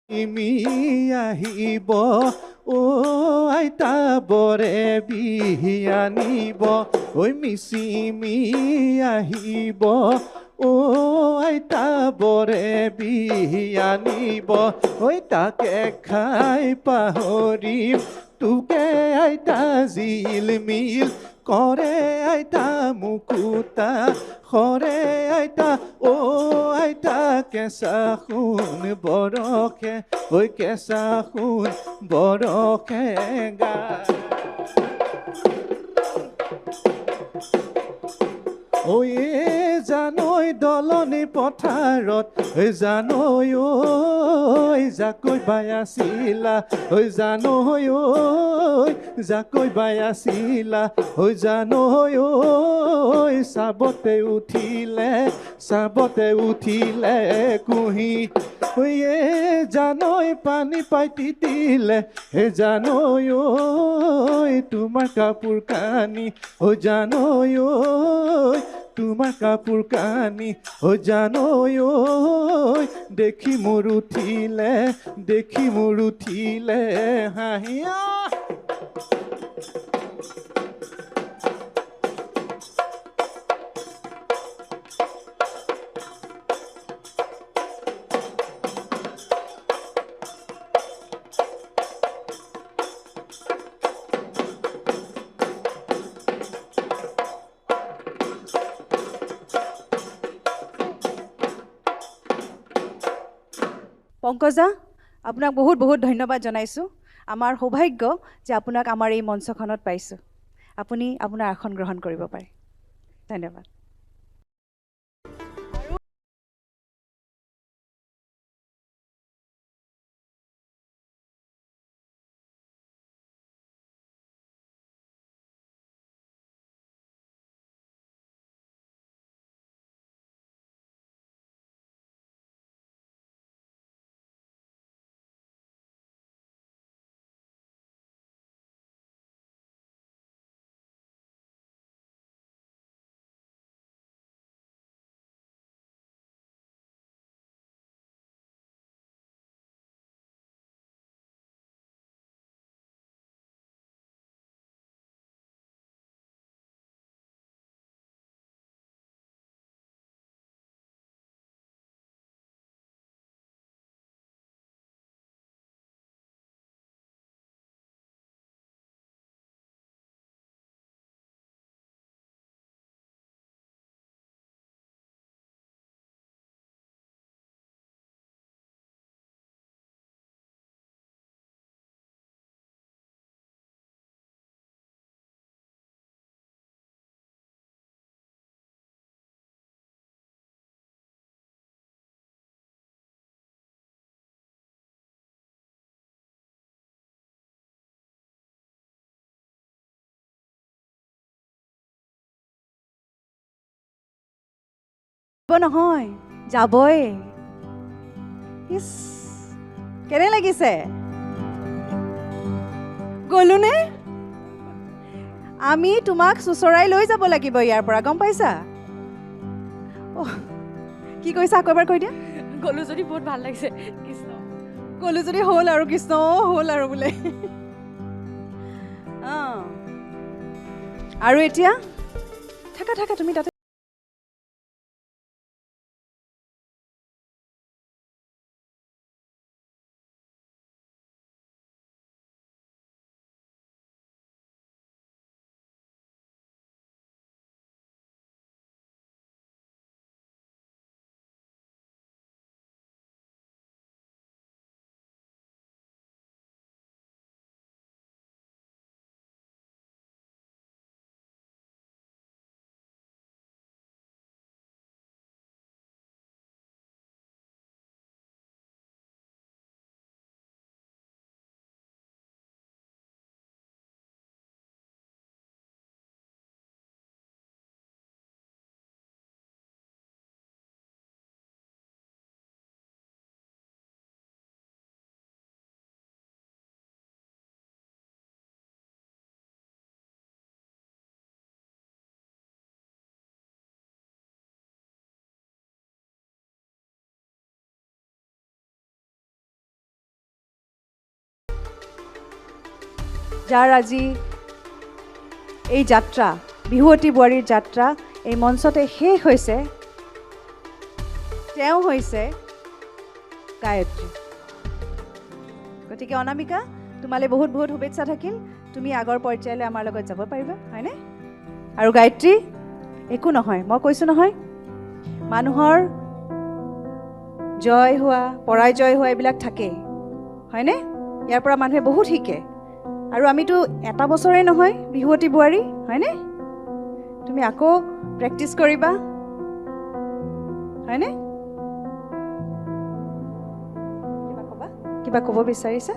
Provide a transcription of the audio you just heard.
তুমি আহিব ও আইতা বৰে বিহি আনিব ঐ মিচিমি আহিব ও আইতা বৰে বিহি আনিব ঐ তাকে খাই পাহৰিম তোকে আইতা জিলমিল কৰে আইতা মুকুতা সৰে আইতা ও আইতা কেঁচা সোণ বৰষে ঐ কেঁচা সোণ বৰষে গায় ঐ জানৈ দলনি পথাৰত জানৈ ঐ জাকৈ বাই আছিলা ঐ জানৈ ঐ জাকৈ বাই আছিলা ঐ জানৈ ঐ চাবতে উঠিলে কুঁহি ঐ জানৈ পানী পাই তিতিলে হে জানৈ ঐ তোমাৰ কাপোৰ কানি ঐ জানৈ ঐ তোমাৰ কাপোৰ কানি ঐ জানৈ ঐ দেখি মোৰ উঠিলে হাঁহিয়া পংকজা আপোনাক বহুত বহুত ধন্যবাদ জনাইছোঁ আমাৰ সৌভাগ্য যে আপোনাক আমাৰ এই মঞ্চখনত পাইছোঁ আপুনি আপোনাৰ আসন গ্ৰহণ কৰিব পাৰে ধন্যবাদ নহয় যাবই ইছ কেনে লাগিছে গ'লোনে আমি তোমাক চুচৰাই লৈ যাব লাগিব ইয়াৰ পৰা গম পাইছা কি কৈছা আকৌ এবাৰ কৈ দিয়া গ'লো যদি বহুত ভাল লাগিছে কৃষ্ণ গ'লো যদি হ'ল আৰু কৃষ্ণ হ'ল আৰু বোলে আৰু এতিয়া থাকা তুমি তাতে যাৰ আজি এই যাত্ৰা বিহুৱতী বোৱাৰীৰ যাত্ৰা এই মঞ্চতে শেষ হৈছে তেওঁ হৈছে গায়ত্ৰী গতিকে অনামিকা তোমালৈ বহুত বহুত শুভেচ্ছা থাকিল তুমি আগৰ পৰ্যায়লৈ আমাৰ লগত যাব পাৰিবা হয়নে আৰু গায়ত্ৰী একো নহয় মই কৈছোঁ নহয় মানুহৰ জয় হোৱা পৰাজয় হোৱা এইবিলাক থাকেই হয়নে ইয়াৰ পৰা মানুহে বহুত শিকে আৰু আমিতো এটা বছৰেই নহয় বিহুৱতী বোৱাৰী হয়নে তুমি আকৌ প্ৰেক্টিছ কৰিবা হয়নে কিবা ক'ব বিচাৰিছা